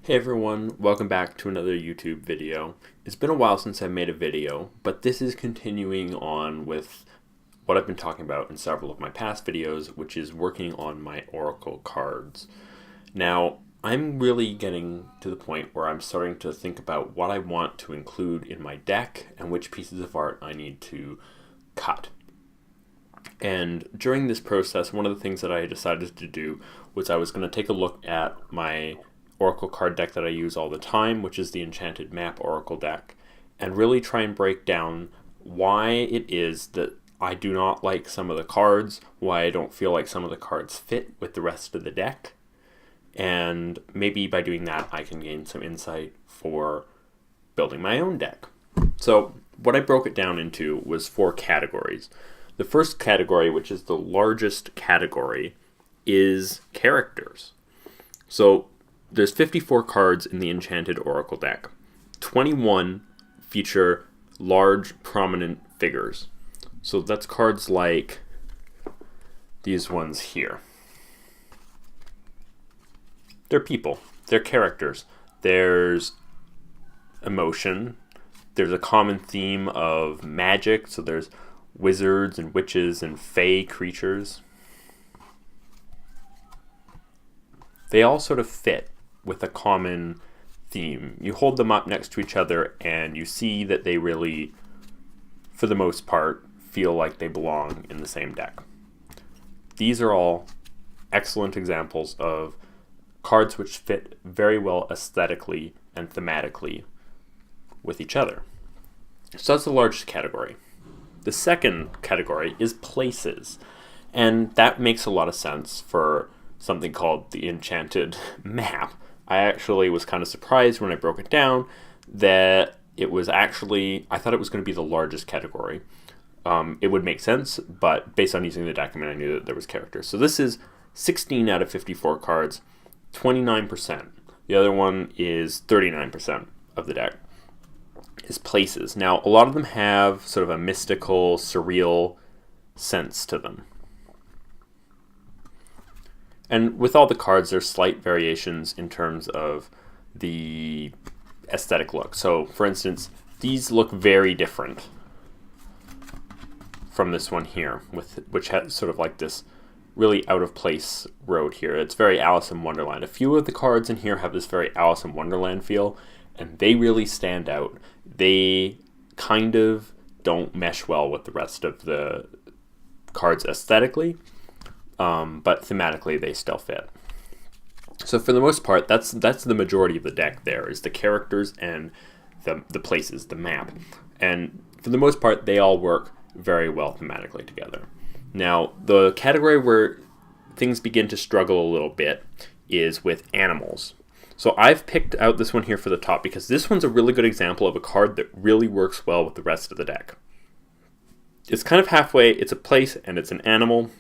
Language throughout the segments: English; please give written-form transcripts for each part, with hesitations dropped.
Hey everyone, welcome back to another YouTube video. It's been a while since I made a video, but this is continuing on with what I've been talking about in several of my past videos, which is working on my Oracle cards. Now, I'm really getting to the point where I'm starting to think about what I want to include in my deck and which pieces of art I need to cut. And during this process, one of the things that I decided to do was I was going to take a look at my Oracle card deck that I use all the time, which is the Enchanted Map Oracle deck, and really try and break down why it is that I do not like some of the cards, why I don't feel like some of the cards fit with the rest of the deck, and maybe by doing that I can gain some insight for building my own deck. So what I broke it down into was 4 categories. The first category, which is the largest category, is characters. So there's 54 cards in the Enchanted Oracle deck. 21 feature large, prominent figures. So that's cards like these ones here. They're people. They're characters. There's emotion. There's a common theme of magic. So there's wizards and witches and fae creatures. They all sort of fit with a common theme. You hold them up next to each other and you see that they really, for the most part, feel like they belong in the same deck. These are all excellent examples of cards which fit very well aesthetically and thematically with each other. So that's the largest category. The second category is places, and that makes a lot of sense for something called the Enchanted Map. I actually was kind of surprised when I broke it down that it was actually, I thought it was going to be the largest category. It would make sense, but based on using the deck, I knew that there was characters. So this is 16 out of 54 cards, 29%. The other one is 39% of the deck is places. Now, a lot of them have sort of a mystical, surreal sense to them. And with all the cards, there's slight variations in terms of the aesthetic look. So, for instance, these look very different from this one here, which has sort of like this really out-of-place road here. It's very Alice in Wonderland. A few of the cards in here have this very Alice in Wonderland feel, and they really stand out. They kind of don't mesh well with the rest of the cards aesthetically. But thematically they still fit. So for the most part, that's the majority of the deck there, is the characters and the places, the map. And for the most part, they all work very well thematically together. Now, the category where things begin to struggle a little bit is with animals. So I've picked out this one here for the top because this one's a really good example of a card that really works well with the rest of the deck. It's kind of halfway, it's a place and it's an animal.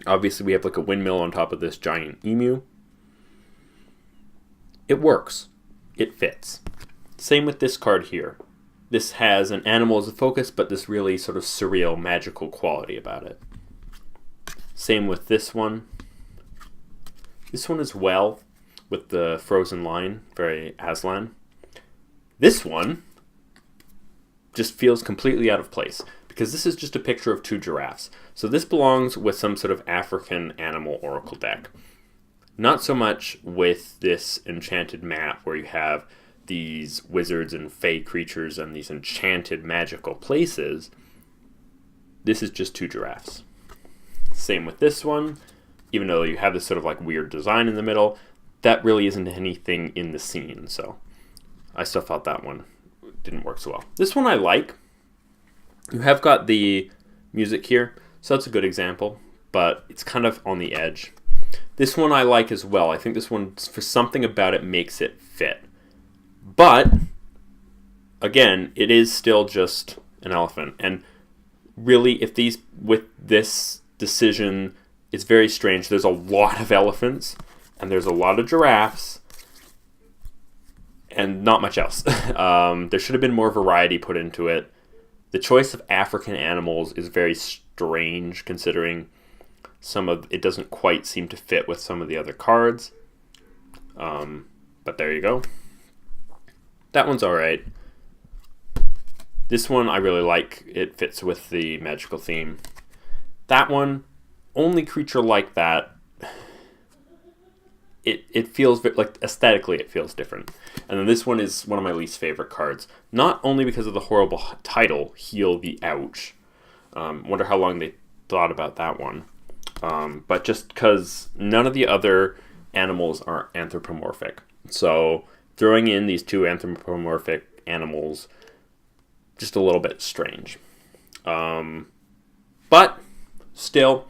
Obviously, we have like a windmill on top of this giant emu. It works. It fits. Same with this card here. This has an animal as a focus, but this really sort of surreal, magical quality about it. Same with this one. This one as well, with the frozen line, very Aslan. This one just feels completely out of place, because this is just a picture of 2 giraffes. So this belongs with some sort of African animal oracle deck. Not so much with this enchanted map where you have these wizards and fae creatures and these enchanted magical places. This is just 2 giraffes. Same with this one. Even though you have this sort of like weird design in the middle, that really isn't anything in the scene. So I still thought that one didn't work so well. This one I like. You have got the music here, so that's a good example, but it's kind of on the edge. This one I like as well. I think this one, for something about it, makes it fit. But, again, it is still just an elephant. And really, with this decision, it's very strange. There's a lot of elephants, and there's a lot of giraffes, and not much else. There should have been more variety put into it. The choice of African animals is very strange, considering some of it doesn't quite seem to fit with some of the other cards. But but there you go. That one's alright. This one I really like. It fits with the magical theme. That one, only creature like that, it feels like aesthetically it feels different. And then this one is one of my least favorite cards. Not only because of the horrible title, Heal the Ouch. Wonder how long they thought about that one. But just because none of the other animals are anthropomorphic. So throwing in these two anthropomorphic animals, just a little bit strange. But still,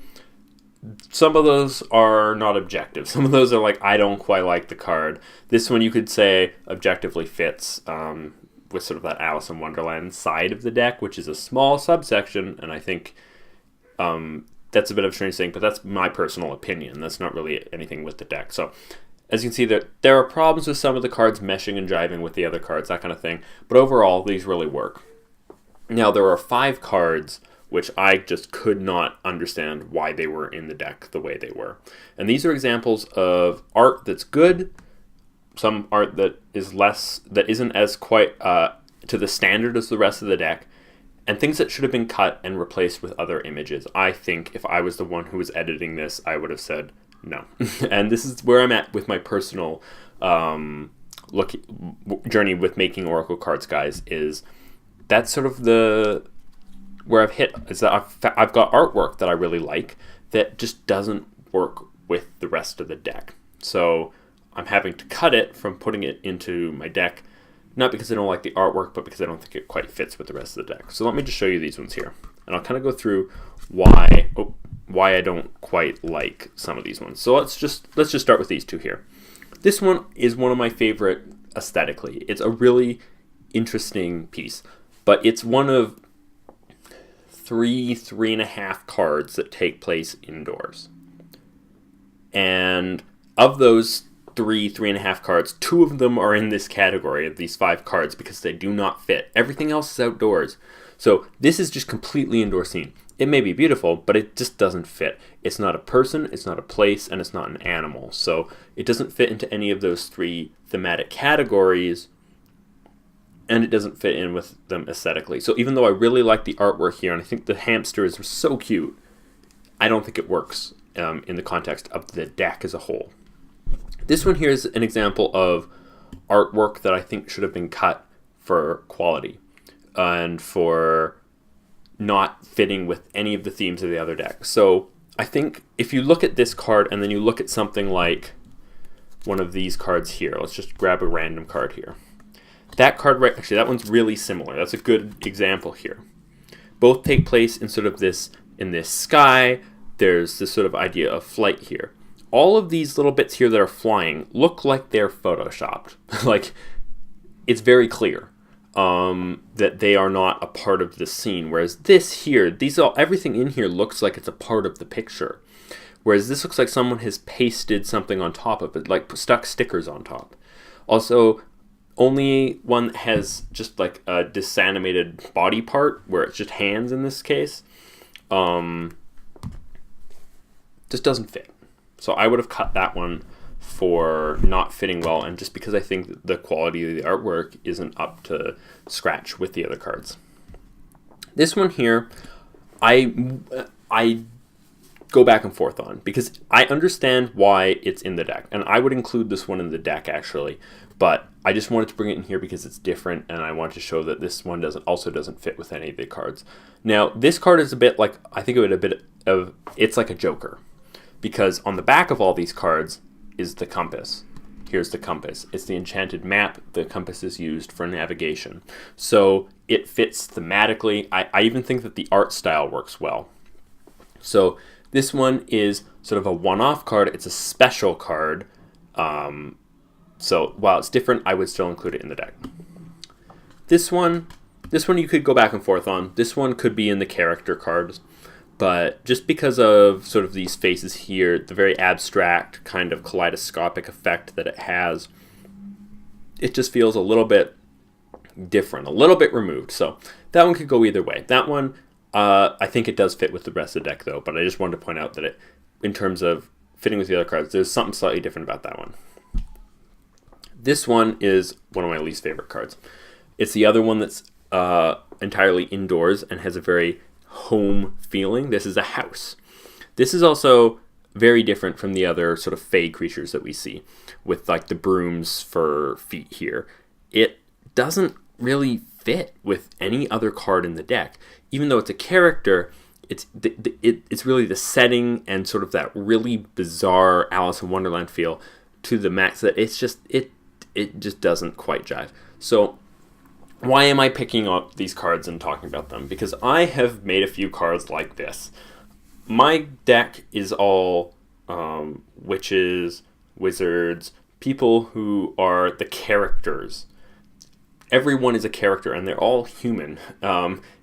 some of those are not objective. Some of those are like, I don't quite like the card. This one you could say objectively fits with sort of that Alice in Wonderland side of the deck, which is a small subsection, and I think that's a bit of a strange thing, but that's my personal opinion. That's not really anything with the deck. So as you can see, there are problems with some of the cards meshing and jiving with the other cards, that kind of thing. But overall, these really work. Now, there are 5 cards which I just could not understand why they were in the deck the way they were. And these are examples of art that's good, some art that is less, that isn't as quite to the standard as the rest of the deck, and things that should have been cut and replaced with other images. I think if I was the one who was editing this, I would have said no. And this is where I'm at with my personal journey with making Oracle cards, guys, is that's sort of where I've hit, is that I've got artwork that I really like that just doesn't work with the rest of the deck. So I'm having to cut it from putting it into my deck, not because I don't like the artwork, but because I don't think it quite fits with the rest of the deck. So let me just show you these ones here, and I'll kind of go through why I don't quite like some of these ones. So let's just start with these two here. This one is one of my favorite aesthetically. It's a really interesting piece, but it's one of 3.5 cards that take place indoors. And of those 3.5 cards, 2 of them are in this category of these 5 cards because they do not fit. Everything else is outdoors. So this is just completely indoor scene. It may be beautiful, but it just doesn't fit. It's not a person, it's not a place, and it's not an animal. So it doesn't fit into any of those 3 thematic categories, and it doesn't fit in with them aesthetically. So even though I really like the artwork here, and I think the hamsters are so cute, I don't think it works in the context of the deck as a whole. This one here is an example of artwork that I think should have been cut for quality and for not fitting with any of the themes of the other deck. So I think if you look at this card and then you look at something like one of these cards here, let's just grab a random card here. That card, right, actually that one's really similar. That's a good example here. Both take place in sort of this, in this sky. There's this sort of idea of flight here. All of these little bits here that are flying look like they're photoshopped. Like, it's very clear that they are not a part of the scene. Whereas this here, everything in here looks like it's a part of the picture. Whereas this looks like someone has pasted something on top of it, like stuck stickers on top. Also, only one that has just like a disanimated body part, where it's just hands in this case, just doesn't fit. So I would have cut that one for not fitting well, and just because I think the quality of the artwork isn't up to scratch with the other cards. This one here, I go back and forth on, because I understand why it's in the deck, and I would include this one in the deck actually, but I just wanted to bring it in here because it's different, and I want to show that this one also doesn't fit with any of the cards. Now, this card is a bit like, I think of it a bit of, it's like a Joker, because on the back of all these cards is the compass. Here's the compass. It's the enchanted map. The compass is used for navigation. So it fits thematically. I even think that the art style works well. So this one is sort of a one-off card. It's a special card. So while it's different, I would still include it in the deck. This one you could go back and forth on. This one could be in the character cards. But just because of sort of these faces here, the very abstract kind of kaleidoscopic effect that it has, it just feels a little bit different, a little bit removed. So that one could go either way. That one, I think it does fit with the rest of the deck though, but I just wanted to point out that in terms of fitting with the other cards, there's something slightly different about that one. This one is one of my least favorite cards. It's the other one that's entirely indoors and has a very home feeling. This is a house. This is also very different from the other sort of fey creatures that we see with like the brooms for feet here. It doesn't really fit with any other card in the deck. Even though it's a character, it's really the setting and sort of that really bizarre Alice in Wonderland feel to the max that it just doesn't quite jive. So why am I picking up these cards and talking about them? Because I have made a few cards like this. My deck is all witches, wizards, people who are the characters. Everyone is a character, and they're all human,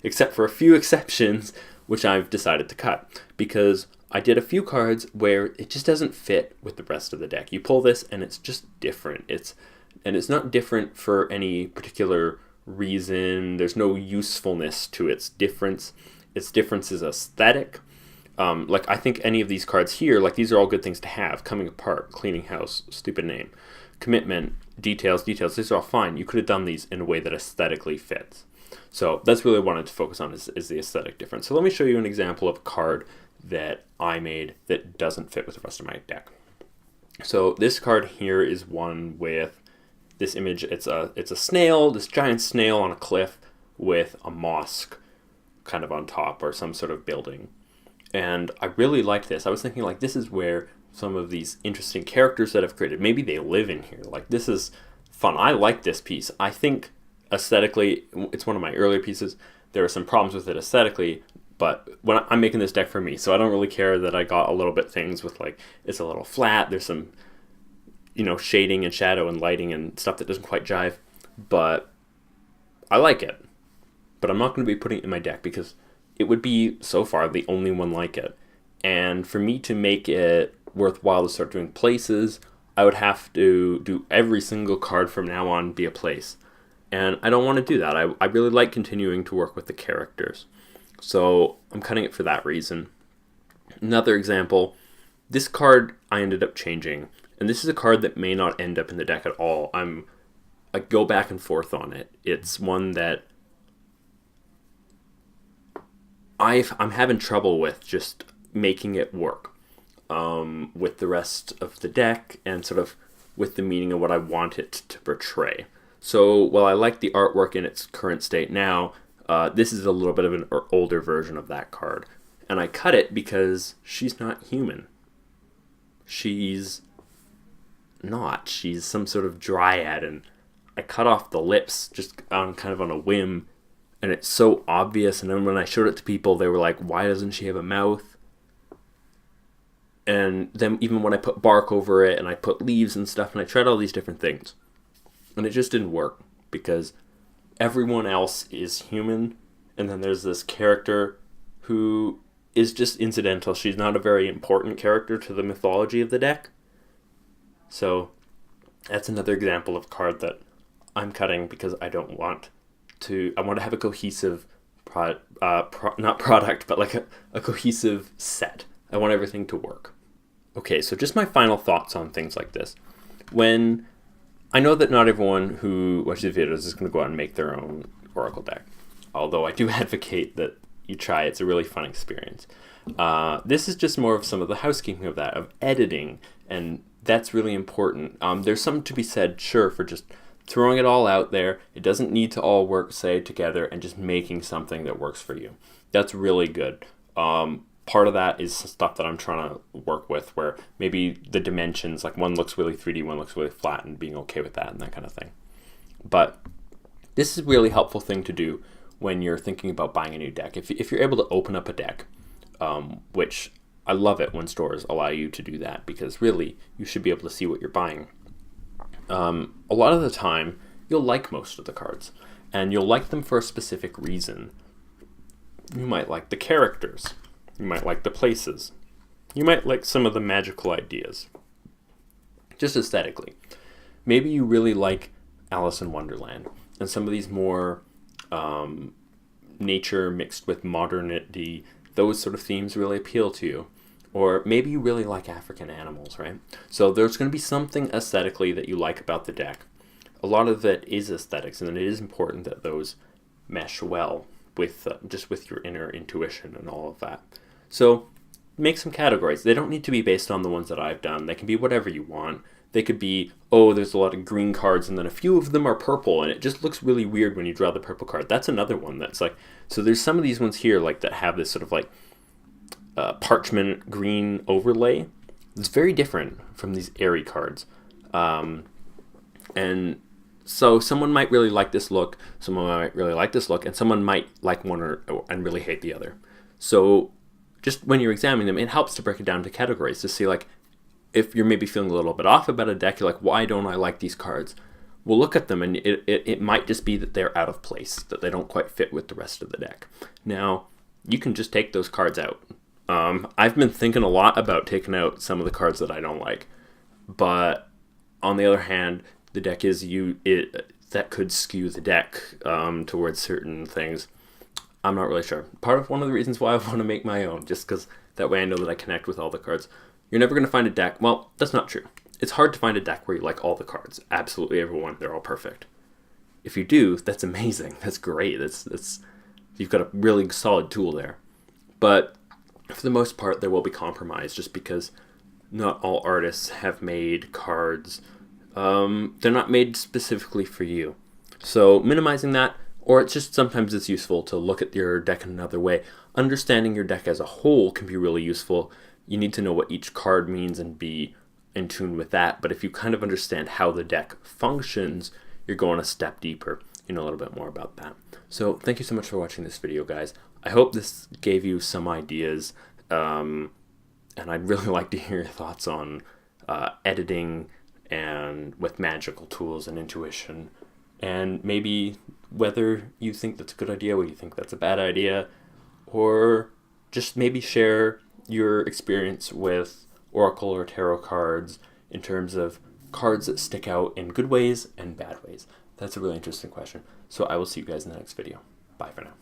except for a few exceptions, which I've decided to cut. Because I did a few cards where it just doesn't fit with the rest of the deck. You pull this, and it's just different. It's not different for any particular reason. There's no usefulness to its difference. Its difference is aesthetic. Like, I think any of these cards here, like, these are all good things to have. Coming apart, cleaning house, stupid name, commitment, details, these are all fine. You could have done these in a way that aesthetically fits. So that's really what I wanted to focus on is the aesthetic difference. So let me show you an example of a card that I made that doesn't fit with the rest of my deck. So this card here is one with this image. It's a snail, this giant snail on a cliff with a mosque kind of on top or some sort of building. And I really liked this. I was thinking, like, this is where some of these interesting characters that I've created, maybe they live in here. Like, this is fun. I like this piece. I think aesthetically, it's one of my earlier pieces. There are some problems with it aesthetically, but when I'm making this deck for me, so I don't really care that I got a little bit things with, like, it's a little flat. There's some, shading and shadow and lighting and stuff that doesn't quite jive, but I like it. But I'm not going to be putting it in my deck because it would be, so far, the only one like it. And for me to make it worthwhile to start doing places, I would have to do every single card from now on be a place. And I don't want to do that. I really like continuing to work with the characters. So I'm cutting it for that reason. Another example, this card I ended up changing. And this is a card that may not end up in the deck at all. I go back and forth on it. It's one that I'm having trouble with just making it work with the rest of the deck and sort of with the meaning of what I want it to portray. So while I like the artwork in its current state now, this is a little bit of an older version of that card. And I cut it because she's not human. She's not. She's some sort of dryad, and I cut off the lips just kind of on a whim. And it's so obvious, and then when I showed it to people, they were like, why doesn't she have a mouth? And then even when I put bark over it, and I put leaves and stuff, and I tried all these different things, and it just didn't work, because everyone else is human, and then there's this character who is just incidental. She's not a very important character to the mythology of the deck. So that's another example of a card that I'm cutting because I don't want to. I want to have a cohesive not product, but like a cohesive set. I want everything to work. Okay, so just my final thoughts on things like this. When I know that not everyone who watches the videos is going to go out and make their own Oracle deck, although I do advocate that you try. It's a really fun experience. This is just more of some of the housekeeping of that, of editing, and that's really important. There's something to be said, sure, for just throwing it all out there. It doesn't need to all work, say, together, and just making something that works for you. That's really good. Part of that is stuff that I'm trying to work with, where maybe the dimensions, like one looks really 3D, one looks really flat, and being okay with that and that kind of thing. But this is a really helpful thing to do when you're thinking about buying a new deck. If you're able to open up a deck, which I love it when stores allow you to do that, because really you should be able to see what you're buying. A lot of the time, you'll like most of the cards, and you'll like them for a specific reason. You might like the characters. You might like the places. You might like some of the magical ideas. Just aesthetically. Maybe you really like Alice in Wonderland, and some of these more nature mixed with modernity, those sort of themes really appeal to you. Or maybe you really like African animals, right? So there's going to be something aesthetically that you like about the deck. A lot of it is aesthetics, and it is important that those mesh well with just with your inner intuition and all of that. So make some categories. They don't need to be based on the ones that I've done. They can be whatever you want. They could be, oh, there's a lot of green cards and then a few of them are purple and it just looks really weird when you draw the purple card. That's another one that's like, so there's some of these ones here like that have this sort of like parchment green overlay. It's very different from these airy cards. And so someone might really like this look, someone might really like this look, and someone might like one and really hate the other. So just when you're examining them, it helps to break it down to categories to see like, if you're maybe feeling a little bit off about a deck, you're like, why don't I like these cards? We'll look at them and it might just be that they're out of place, that they don't quite fit with the rest of the deck. Now, you can just take those cards out. I've been thinking a lot about taking out some of the cards that I don't like, but on the other hand, the deck is that could skew the deck towards certain things. I'm not really sure. Part of one of the reasons why I want to make my own, just because that way I know that I connect with all the cards. You're never going to find a deck. Well, that's not true. It's hard to find a deck where you like all the cards. Absolutely everyone. They're all perfect. If you do, that's amazing. That's great. That's you've got a really solid tool there. But for the most part, there will be compromise just because not all artists have made cards. They're not made specifically for you. So minimizing that, or it's just sometimes it's useful to look at your deck in another way. Understanding your deck as a whole can be really useful. You need to know what each card means and be in tune with that. But if you kind of understand how the deck functions, you're going a step deeper. You know a little bit more about that. So thank you so much for watching this video, guys. I hope this gave you some ideas. And I'd really like to hear your thoughts on editing and with magical tools and intuition. And maybe whether you think that's a good idea, whether you think that's a bad idea, or just maybe share your experience with Oracle or Tarot cards in terms of cards that stick out in good ways and bad ways. That's a really interesting question. So I will see you guys in the next video. Bye for now.